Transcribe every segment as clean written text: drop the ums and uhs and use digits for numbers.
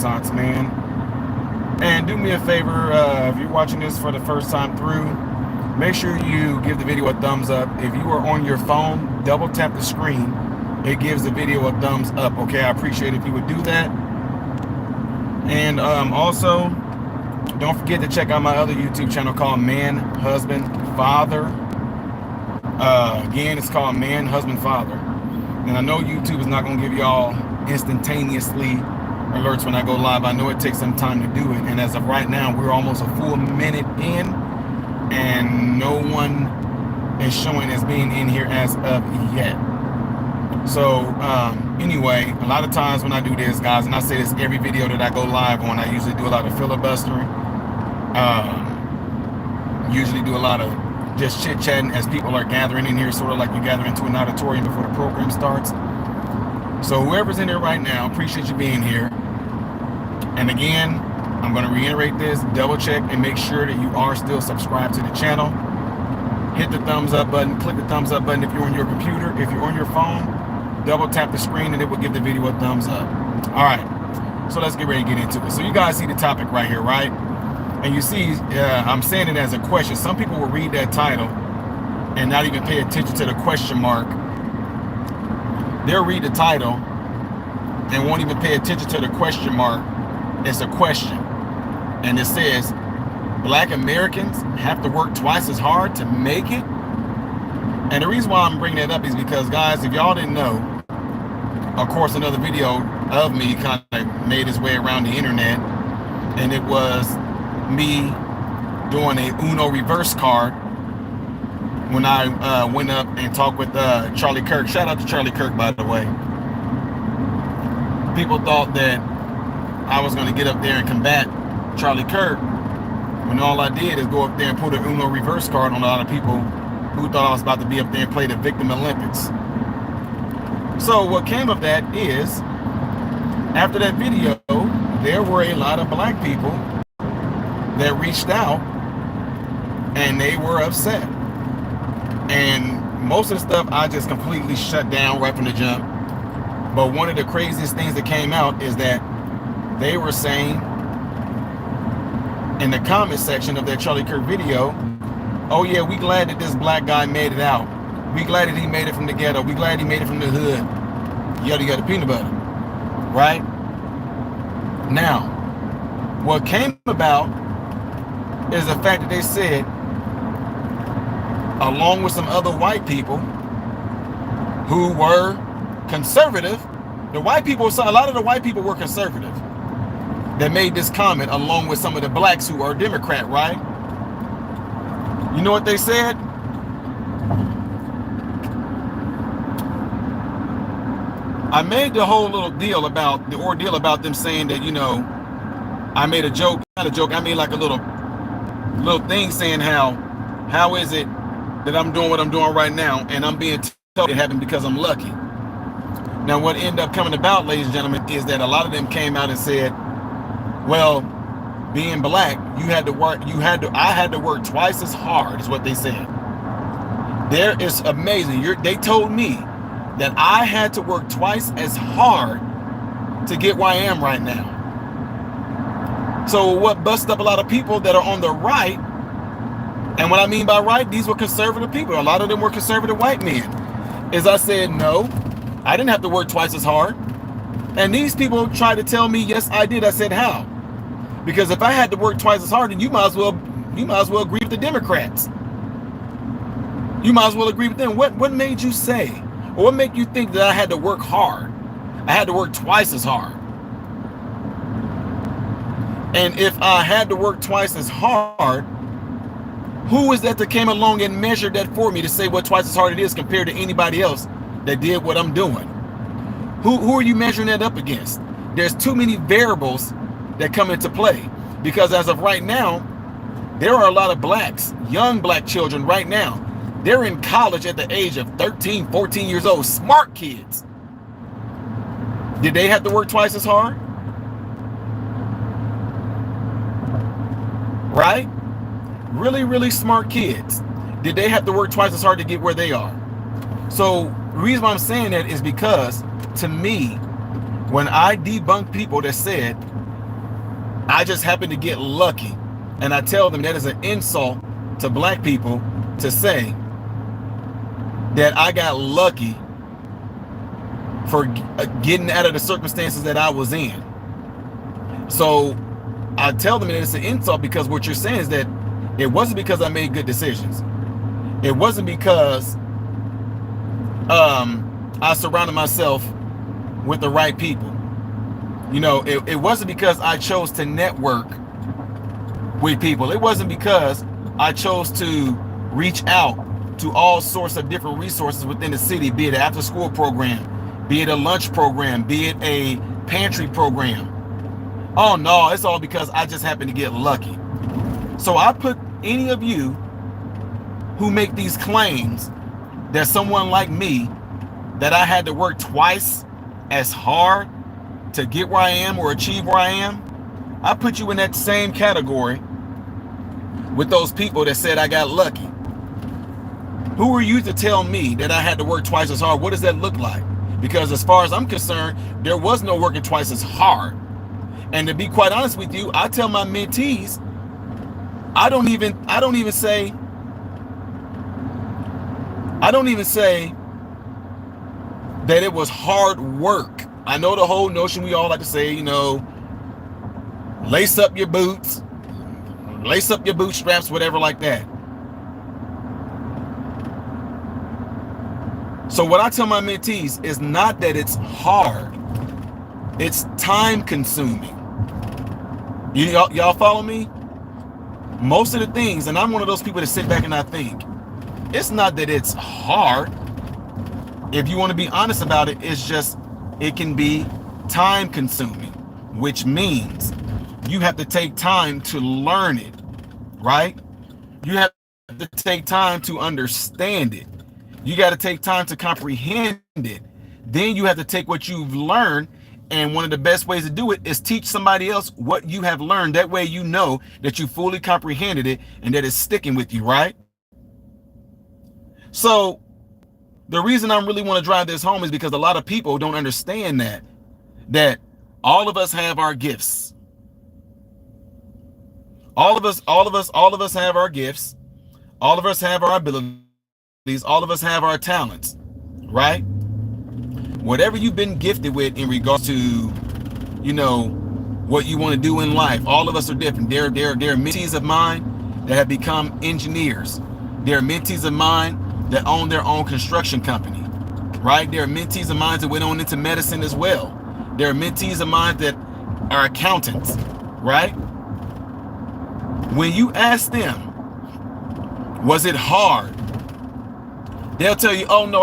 Renaissance man. And do me a favor, if you're watching this for the first time through, make sure you give the video a thumbs up. If you are on your phone, double tap the screen. It gives the video a thumbs up. Okay, I appreciate it if you would do that. And also, don't forget to check out my other YouTube channel called Man, Husband, Father. Again, it's called Man, Husband, Father. And I know YouTube is not going to give y'all instantaneously alerts when I go live. I know it takes some time to do it. And as of right now, we're almost a full minute in. And no one is showing as being in here as of yet. So anyway, a lot of times when I do this, guys, and I say this every video that I go live on, I usually do a lot of filibustering. Usually do a lot of just chit-chatting as people are gathering in here, sort of like you gather into an auditorium before the program starts. So whoever's in here right now, appreciate you being here. And again, I'm going to reiterate this, double check and make sure that you are still subscribed to the channel. Hit the thumbs up button, click the thumbs up button if you're on your computer. If you're on your phone, double tap the screen and it will give the video a thumbs up. All right, so let's get ready to get into it. So you guys see the topic right here, right? And you see, I'm saying it as a question. Some people will read that title and not even pay attention to the question mark. They'll read the title and won't even pay attention to the question mark. It's a question. And it says, Black Americans have to work twice as hard to make it. And the reason why I'm bringing that up is because, guys, if y'all didn't know, of course, another video of me kind of made its way around the internet. And it was me doing a Uno reverse card when I went up and talked with Charlie Kirk. Shout out to Charlie Kirk, by the way. People thought that I was going to get up there and combat Charlie Kirk, when all I did is go up there and put an Uno reverse card on a lot of people who thought I was about to be up there and play the Victim Olympics. So what came of that is, after that video, there were a lot of black people that reached out and they were upset. And most of the stuff I just completely shut down right from the jump. But one of the craziest things that came out is that they were saying in the comment section of that Charlie Kirk video, oh yeah, we glad that this black guy made it out. We glad that he made it from the ghetto. We glad he made it from the hood. Yada yada peanut butter. Right? Now, what came about is the fact that they said, along with some other white people who were conservative, the white people, a lot of the white people were conservative that made this comment, along with some of the blacks who are Democrat, right? You know what they said? I made the whole little deal about the ordeal about them saying that, you know, I made a joke, not a joke, I made like a little thing saying how is it that I'm doing what I'm doing right now and I'm being told it happened because I'm lucky. Now what ended up coming about, ladies and gentlemen, is that a lot of them came out and said, well, being black, I had to work twice as hard, is what they said. There is amazing. They told me that I had to work twice as hard to get where I am right now. So what busted up a lot of people that are on the right, and what I mean by right, these were conservative people. A lot of them were conservative white men. Is I said, no, I didn't have to work twice as hard. And these people tried to tell me, yes, I did. I said, how? Because if I had to work twice as hard, then you might as well agree with the Democrats. You might as well agree with them. What made you say, or what made you think that I had to work hard? I had to work twice as hard. And if I had to work twice as hard, who is that came along and measured that for me to say what twice as hard it is compared to anybody else that did what I'm doing? Who are you measuring that up against? There's too many variables that come into play, because as of right now, there are a lot of blacks, young black children right now. They're in college at the age of 13, 14 years old, smart kids. Did they have to work twice as hard? Right? Really, really smart kids. Did they have to work twice as hard to get where they are? So the reason why I'm saying that is because, to me, when I debunk people that said I just happen to get lucky. And I tell them that is an insult to black people to say that I got lucky for getting out of the circumstances that I was in. So I tell them that it's an insult because what you're saying is that it wasn't because I made good decisions. It wasn't because I surrounded myself with the right people. You know, it wasn't because I chose to network with people. It wasn't because I chose to reach out to all sorts of different resources within the city, be it an after school program, be it a lunch program, be it a pantry program. Oh no, it's all because I just happened to get lucky. So I put any of you who make these claims that someone like me, that I had to work twice as hard to get where I am or achieve where I am, I put you in that same category with those people that said I got lucky. Who are you to tell me that I had to work twice as hard? What does that look like? Because as far as I'm concerned, there was no working twice as hard. And to be quite honest with you, I tell my mentees, I don't even say that it was hard work. I know the whole notion we all like to say, you know, lace up your boots, lace up your bootstraps, whatever like that. So what I tell my mentees is not that it's hard, it's time consuming. Y'all follow me? Most of the things, and I'm one of those people that sit back and I think, it's not that it's hard. If you want to be honest about it, it's just, it can be time consuming, which means you have to take time to learn it, right? You have to take time to understand it. You got to take time to comprehend it. Then you have to take what you've learned, and one of the best ways to do it is teach somebody else what you have learned. That way you know that you fully comprehended it and that it's sticking with you, right? So the reason I really want to drive this home is because a lot of people don't understand that all of us have our gifts. All of us have our gifts. All of us have our abilities. All of us have our talents, right? Whatever you've been gifted with in regards to, you know, what you want to do in life, all of us are different. There are mentees of mine that have become engineers. There are mentees of mine that own their own construction company, right? There are mentees of mine that went on into medicine as well. There are mentees of mine that are accountants, right? When you ask them, was it hard? They'll tell you, oh no,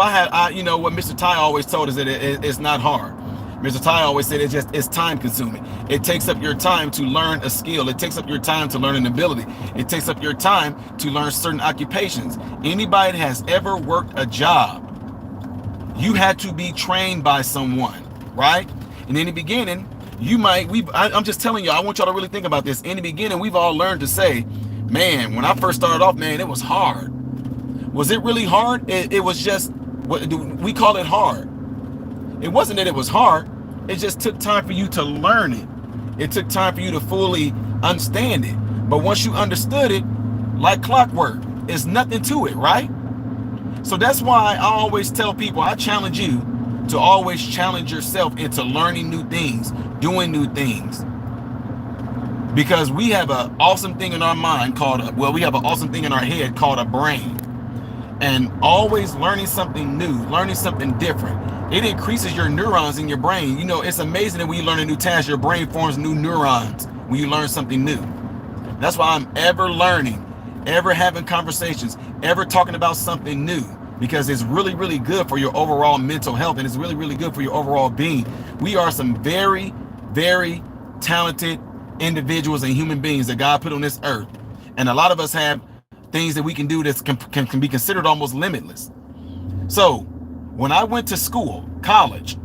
you know what Mr. Ty always told us, that it's not hard. Mr. Ty always said it's time consuming. It takes up your time to learn a skill. It takes up your time to learn an ability. It takes up your time to learn certain occupations. Anybody that has ever worked a job, you had to be trained by someone, right? And in the beginning, I'm just telling you, I want y'all to really think about this. In the beginning, we've all learned to say, man, when I first started off, man, it was hard. Was it really hard? It was just, we call it hard. It wasn't that it was hard. It just took time for you to learn it. It took time for you to fully understand it. But once you understood it, like clockwork, it's nothing to it, right? So that's why I always tell people, I challenge you to always challenge yourself into learning new things, doing new things. Because we have an awesome thing in our mind we have an awesome thing in our head called a brain. And always learning something new, learning something different, it increases your neurons in your brain. You know, it's amazing that when you learn a new task, your brain forms new neurons when you learn something new. That's why I'm ever learning, ever having conversations, ever talking about something new, because it's really, really good for your overall mental health, and it's really, really good for your overall being. We are some very, very talented individuals and human beings that God put on this earth. And a lot of us have things that we can do that can be considered almost limitless. So when I went to school, college,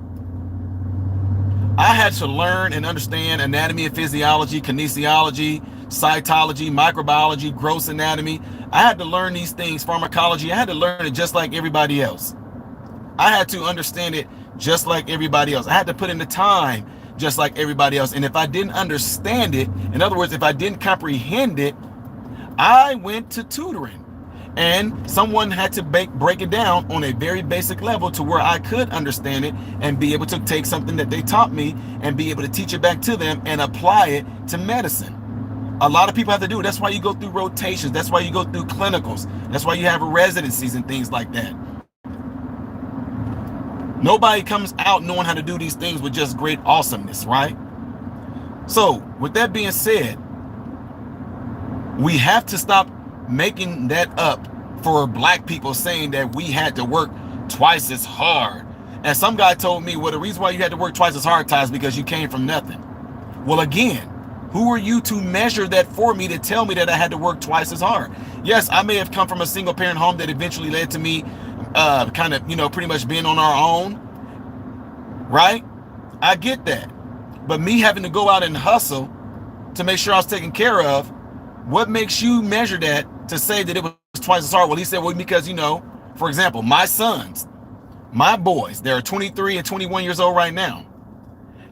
I had to learn and understand anatomy and physiology, kinesiology, cytology, microbiology, gross anatomy. I had to learn these things, pharmacology. I had to learn it just like everybody else. I had to understand it just like everybody else. I had to put in the time just like everybody else. And if I didn't understand it, in other words, if I didn't comprehend it, I went to tutoring. And someone had to break it down on a very basic level to where I could understand it and be able to take something that they taught me and be able to teach it back to them and apply it to medicine. A lot of people have to do it. That's why you go through rotations. That's why you go through clinicals. That's why you have residencies and things like that. Nobody comes out knowing how to do these things with just great awesomeness, right? So with that being said, we have to stop making that up for black people, saying that we had to work twice as hard. And some guy told me, well, the reason why you had to work twice as hard, Ty, is because you came from nothing. Well, again, who are you to measure that for me to tell me that I had to work twice as hard? Yes, I may have come from a single parent home that eventually led to me kind of, pretty much being on our own, right? I get that. But me having to go out and hustle to make sure I was taken care of, what makes you measure that to say that it was twice as hard? Well, he said, well, because, for example, my sons, my boys, they're 23 and 21 years old right now.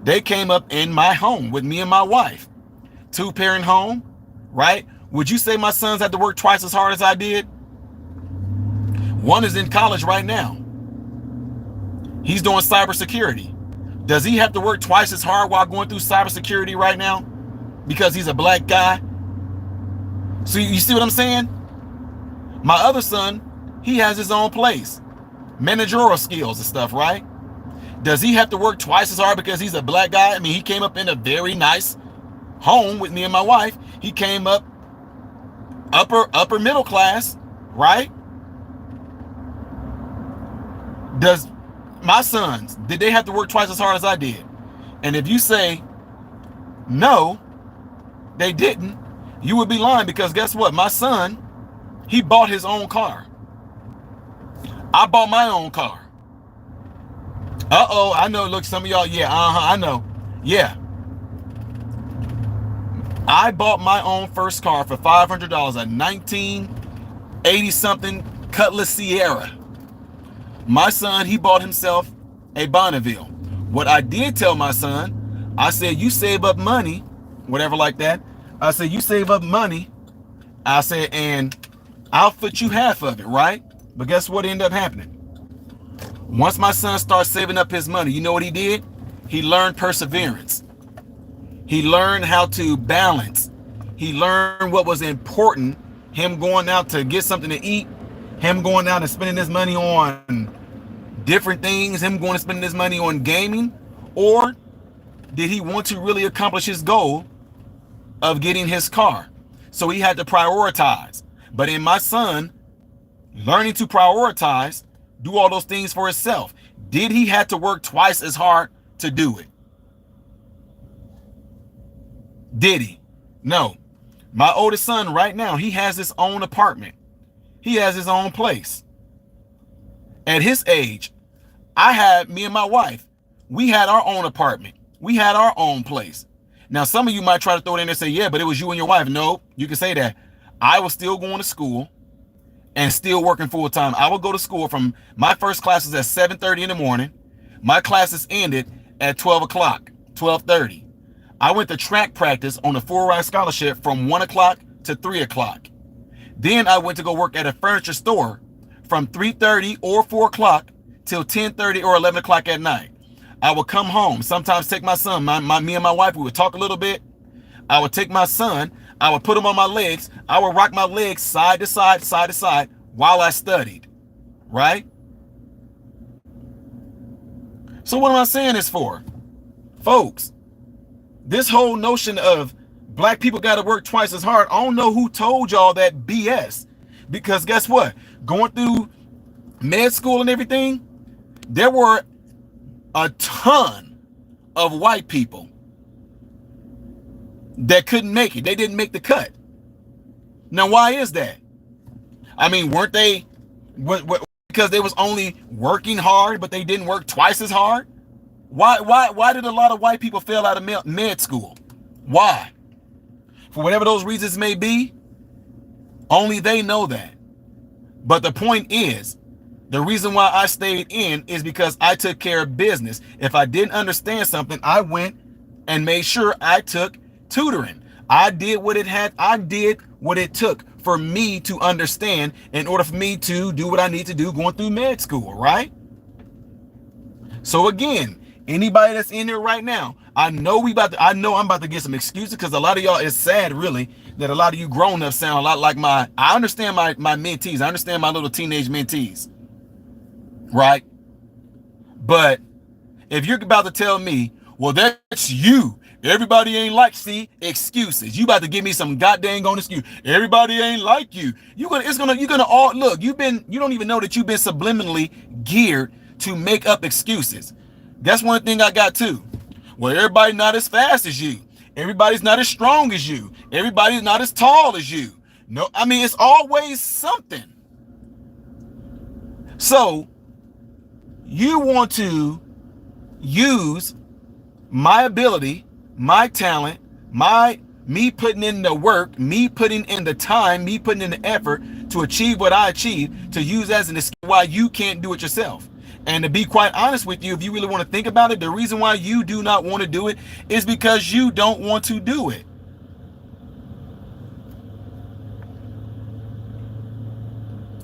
They came up in my home with me and my wife. 2-parent home, right? Would you say my sons had to work twice as hard as I did? One is in college right now. He's doing cybersecurity. Does he have to work twice as hard while going through cybersecurity right now? Because he's a black guy? So you see what I'm saying? My other son, he has his own place. Managerial skills and stuff, right? Does he have to work twice as hard because he's a black guy? I mean, he came up in a very nice home with me and my wife. He came up upper middle class, right? Does my sons, did they have to work twice as hard as I did? And if you say no, they didn't, you would be lying, because guess what? My son, he bought his own car. I bought my own car. I know. Look, some of y'all, yeah, I know. Yeah. I bought my own first car for $500, a 1980-something Cutlass Sierra. My son, he bought himself a Bonneville. What I did tell my son, I said, you save up money, whatever like that. I said, you save up money. I said, and I'll foot you half of it, right? But guess what ended up happening? Once my son started saving up his money, you know what he did? He learned perseverance. He learned how to balance. He learned what was important. Him going out to get something to eat, him going out and spending his money on different things, him going to spend his money on gaming, or did he want to really accomplish his goal of getting his car? So he had to prioritize. But in my son, learning to prioritize, do all those things for himself, did he have to work twice as hard to do it? Did he? No. My oldest son right now, he has his own apartment. He has his own place. At his age, me and my wife, we had our own apartment. We had our own place. Now, some of you might try to throw it in there and say, yeah, but it was you and your wife. No, you can say that. I was still going to school and still working full time. I would go to school from, my first classes at 7:30 in the morning. My classes ended at 12 o'clock, 12:30. I went to track practice on a full-ride scholarship from 1 o'clock to 3 o'clock. Then I went to go work at a furniture store from 3:30 or 4 o'clock till 10:30 or 11 o'clock at night. I would come home, sometimes take my son, me and my wife, we would talk a little bit. I would take my son, I would put him on my legs, I would rock my legs side to side, side to side while I studied, right? So what am I saying this for? Folks, this whole notion of black people got to work twice as hard, I don't know who told y'all that BS. Because guess what? Going through med school and everything, there were a ton of white people that couldn't make it. They didn't make the cut. Now, why is that? I mean, weren't they, because they was only working hard, but they didn't work twice as hard? Why did a lot of white people fail out of med school? Why? For whatever those reasons may be, only they know that. But the point is, the reason why I stayed in is because I took care of business. If I didn't understand something, I went and made sure I took tutoring. I did what it took for me to understand in order for me to do what I need to do going through med school, right? So again, anybody that's in there right now, I know I'm about to get some excuses, because a lot of y'all, it's sad really that a lot of you grown-ups sound a lot like I understand my mentees. I understand my little teenage mentees, right? But if you're about to tell me, well, that's you, everybody ain't like, see, excuses. You about to give me some goddamn excuse. Everybody ain't like you. You're gonna all look. You don't even know that you've been subliminally geared to make up excuses. That's one thing I got too. Well, everybody's not as fast as you. Everybody's not as strong as you. Everybody's not as tall as you. No, I mean, it's always something. So you want to use my ability, my talent, me putting in the work, me putting in the time, me putting in the effort to achieve what I achieved, to use as an excuse why you can't do it yourself. And to be quite honest with you, if you really want to think about it, the reason why you do not want to do it is because you don't want to do it.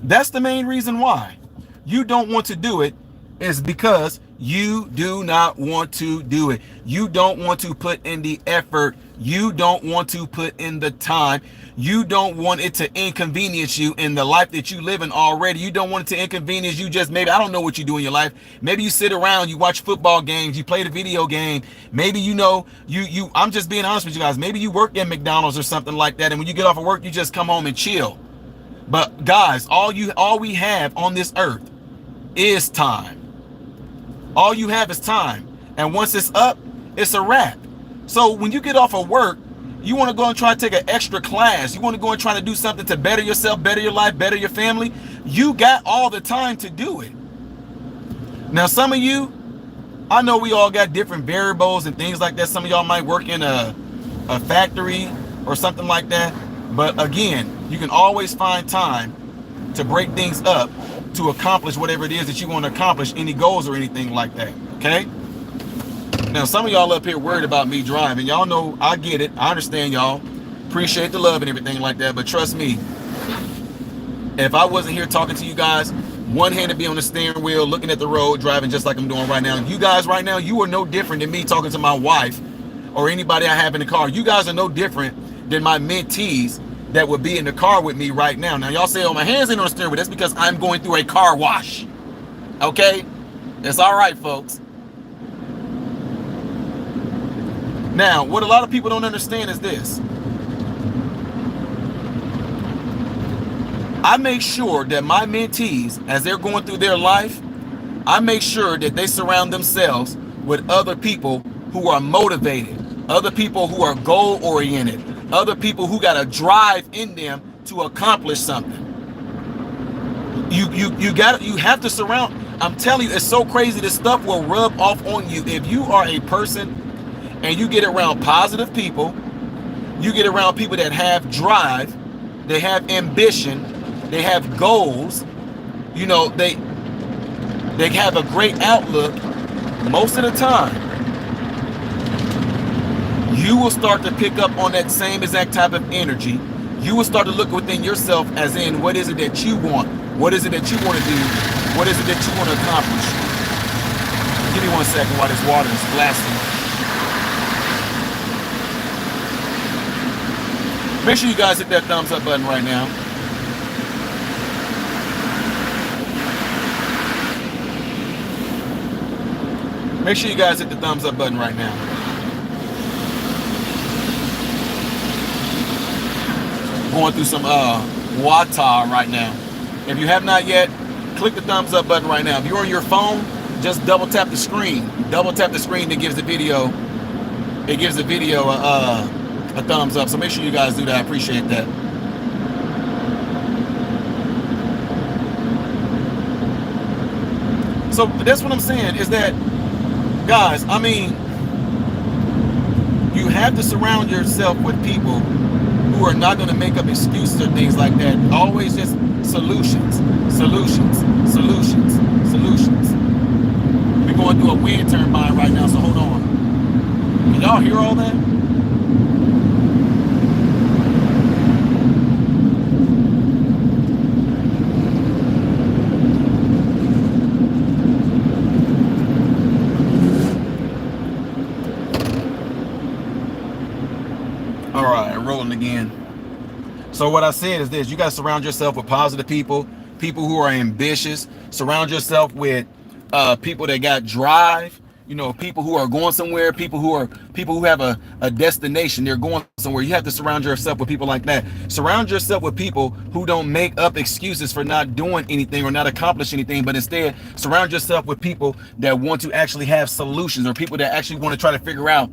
That's the main reason why you don't want to do it, is because you do not want to do it. You don't want to put in the effort. You don't want to put in the time. You don't want it to inconvenience you in the life that you live in already. You don't want it to inconvenience you. Just maybe, I don't know what you do in your life. Maybe you sit around, you watch football games, you play the video game. Maybe I'm just being honest with you guys. Maybe you work at McDonald's or something like that, and when you get off of work, you just come home and chill. But guys, all we have on this earth is time. All you have is time. And once it's up, it's a wrap. So when you get off of work, you want to go and try to take an extra class. You want to go and try to do something to better yourself, better your life, better your family. You got all the time to do it. Now, some of you, I know we all got different variables and things like that. Some of y'all might work in a factory or something like that. But again, you can always find time to break things up to accomplish whatever it is that you want to accomplish, any goals or anything like that, okay? Now, some of y'all up here worried about me driving. Y'all know, I get it. I understand y'all. Appreciate the love and everything like that. But trust me, if I wasn't here talking to you guys, one hand to be on the steering wheel, looking at the road, driving just like I'm doing right now. You guys right now, you are no different than me talking to my wife or anybody I have in the car. You guys are no different than my mentees that would be in the car with me right now. Now, y'all say, oh, my hands ain't on the steering wheel. That's because I'm going through a car wash. Okay? It's all right, folks. Now, what a lot of people don't understand is this. I make sure that my mentees, as they're going through their life, I make sure that they surround themselves with other people who are motivated, other people who are goal-oriented, other people who got a drive in them to accomplish something. You have to surround. I'm telling you, it's so crazy. This stuff will rub off on you. If you are a person and you get around positive people, you get around people that have drive, they have ambition, they have goals, you know, they have a great outlook, most of the time, you will start to pick up on that same exact type of energy. You will start to look within yourself as in, what is it that you want? What is it that you want to do? What is it that you want to accomplish? Give me 1 second while this water is blasting. Make sure you guys hit that thumbs up button right now. Make sure you guys hit the thumbs up button right now. Going through some water right now. If you have not yet, click the thumbs up button right now. If you're on your phone, just double tap the screen. Double tap the screen that gives the video. It gives the video a thumbs up. So make sure you guys do that. I appreciate that. So that's what I'm saying is that, guys, I mean, you have to surround yourself with people who are not going to make up excuses or things like that. Always just solutions, solutions, solutions, solutions. We're going through a wind turbine right now, so hold on. Can y'all hear all that? All right, rolling again. So what I said is this: you got to surround yourself with positive people, people who are ambitious. Surround yourself with people that got drive. You know, people who are going somewhere, people who have a destination. They're going somewhere. You have to surround yourself with people like that. Surround yourself with people who don't make up excuses for not doing anything or not accomplish anything, but instead surround yourself with people that want to actually have solutions, or people that actually want to try to figure out,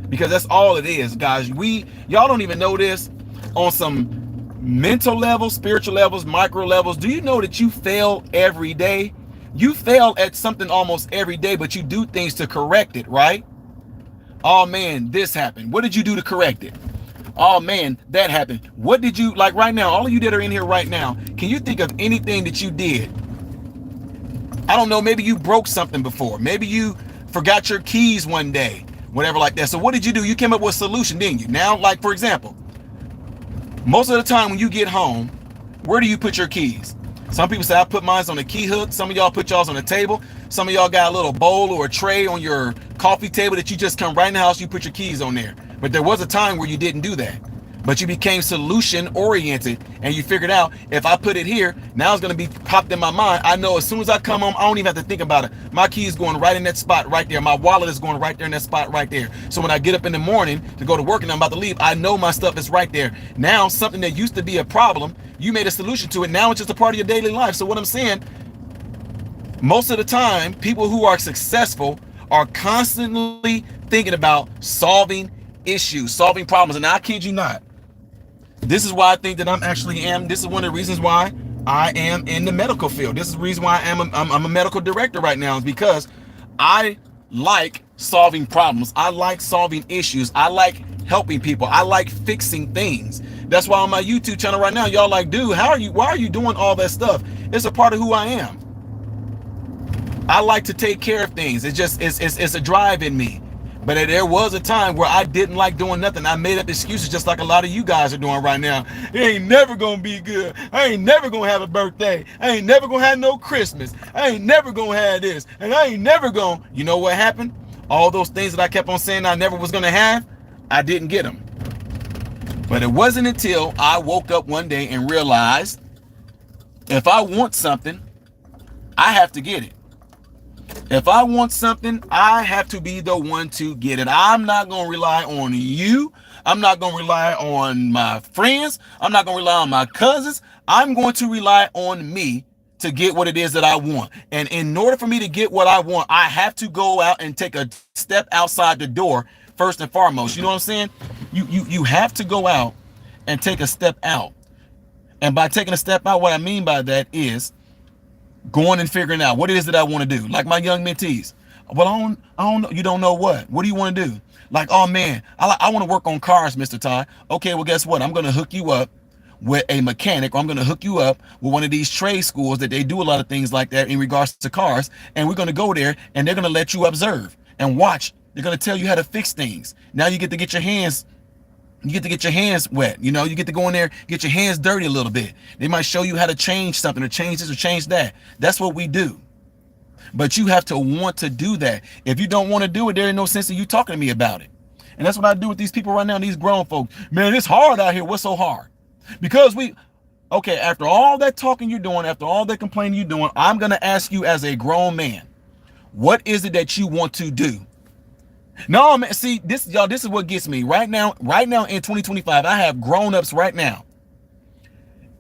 because that's all it is, guys. Y'all don't even know this. On some mental levels, spiritual levels, micro levels, do you know that you fail every day? You fail at something almost every day, but you do things to correct it, right? Oh man, this happened. What did you do to correct it? Oh man, that happened. What did you, like right now, all of you that are in here right now, can you think of anything that you did? I don't know, maybe you broke something before. Maybe you forgot your keys one day, whatever like that. So what did you do? You came up with a solution, didn't you? Now, like for example, most of the time when you get home, where do you put your keys? Some people say I put mine on the key hook. Some of y'all put y'all's on the table. Some of y'all got a little bowl or a tray on your coffee table that you just come right in the house, you put your keys on there. But there was a time where you didn't do that. But you became solution oriented, and you figured out, if I put it here, now it's going to be popped in my mind. I know as soon as I come home, I don't even have to think about it. My key is going right in that spot right there. My wallet is going right there in that spot right there. So when I get up in the morning to go to work and I'm about to leave, I know my stuff is right there. Now something that used to be a problem, you made a solution to it. Now it's just a part of your daily life. So what I'm saying, most of the time, people who are successful are constantly thinking about solving issues, solving problems. And I kid you not, this is why I think that this is one of the reasons why I am in the medical field. This is the reason why I'm a medical director right now, is because I like solving problems. I like solving issues. I like helping people. I like fixing things. That's why on my YouTube channel right now, y'all like, dude, why are you doing all that stuff? It's a part of who I am. I like to take care of things. It's a drive in me. But there was a time where I didn't like doing nothing. I made up excuses just like a lot of you guys are doing right now. It ain't never gonna be good. I ain't never gonna have a birthday. I ain't never gonna have no Christmas. I ain't never gonna have this. And I ain't never gonna, you know what happened? All those things that I kept on saying I never was gonna have, I didn't get them. But it wasn't until I woke up one day and realized, if I want something, I have to get it. If I want something, I have to be the one to get it. I'm not going to rely on you. I'm not going to rely on my friends. I'm not going to rely on my cousins. I'm going to rely on me to get what it is that I want. And in order for me to get what I want, I have to go out and take a step outside the door first and foremost. You know what I'm saying? You have to go out and take a step out. And by taking a step out, what I mean by that is going and figuring out what it is that I want to do. Like my young mentees. Well, I don't know. You don't know what? What do you want to do? Like, oh man, I want to work on cars, Mr. Ty. Okay, well, guess what? I'm going to hook you up with a mechanic, or I'm going to hook you up with one of these trade schools that they do a lot of things like that in regards to cars. And we're going to go there and they're going to let you observe and watch. They're going to tell you how to fix things. Now you get to get your hands wet. You know, you get to go in there, get your hands dirty a little bit. They might show you how to change something, or change this or change that. That's what we do. But you have to want to do that. If you don't want to do it, there ain't no sense in you talking to me about it. And that's what I do with these people right now, these grown folks. Man, it's hard out here. What's so hard? Because okay, after all that talking you're doing, after all that complaining you're doing, I'm going to ask you as a grown man, what is it that you want to do? No, man, see, this is what gets me. Right now in 2025, I have grown-ups right now.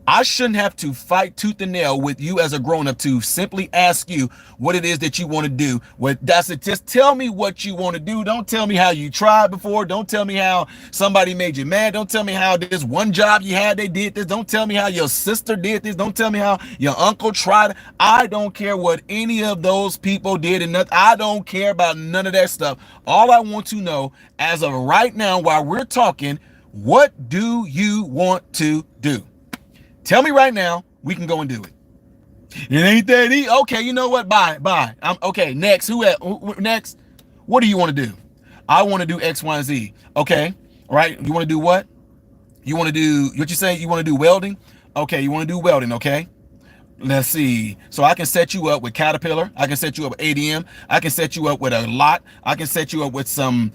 I shouldn't have to fight tooth and nail with you as a grown-up to simply ask you what it is that you want to do. That's it. Just tell me what you want to do. Don't tell me how you tried before. Don't tell me how somebody made you mad. Don't tell me how this one job you had, they did this. Don't tell me how your sister did this. Don't tell me how your uncle tried. I don't care what any of those people did, and nothing. I don't care about none of that stuff. All I want to know, as of right now, while we're talking, what do you want to do? Tell me right now, we can go and do it. It ain't that easy. Okay, you know what? Bye. Okay, next. Who next? What do you want to do? I want to do X, Y, and Z. Okay, right? You want to do what? You want to do what you say? You want to do welding? Okay, you want to do welding? Okay. Let's see. So I can set you up with Caterpillar. I can set you up with ADM. I can set you up with a lot. I can set you up with some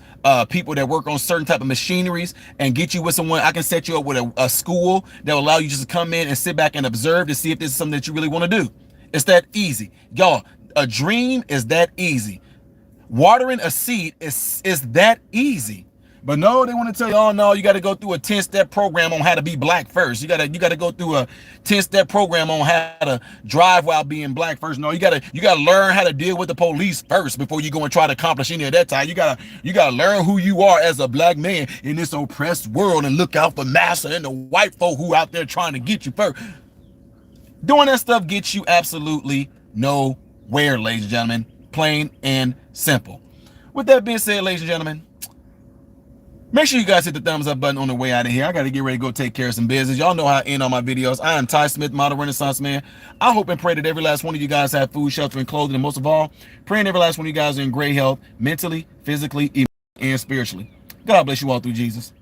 people that work on certain type of machineries and get you with someone. I can set you up with a school that will allow you just to come in and sit back and observe to see if this is something that you really want to do. It's that easy. Y'all, a dream is that easy. Watering a seed is that easy. But no, they want to tell you, oh no, you got to go through a 10-step program on how to be black first. You got to go through a 10-step program on how to drive while being black first. No, you got to learn how to deal with the police first before you go and try to accomplish any of that time. You got to learn who you are as a black man in this oppressed world and look out for massa and the white folk who out there trying to get you first. Doing that stuff gets you absolutely nowhere, ladies and gentlemen. Plain and simple. With that being said, ladies and gentlemen, make sure you guys hit the thumbs up button on the way out of here. I got to get ready to go take care of some business. Y'all know how I end all my videos. I am Ty Smith, Model Renaissance Man. I hope and pray that every last one of you guys have food, shelter, and clothing. And most of all, praying every last one of you guys are in great health, mentally, physically, and spiritually. God bless you all through Jesus.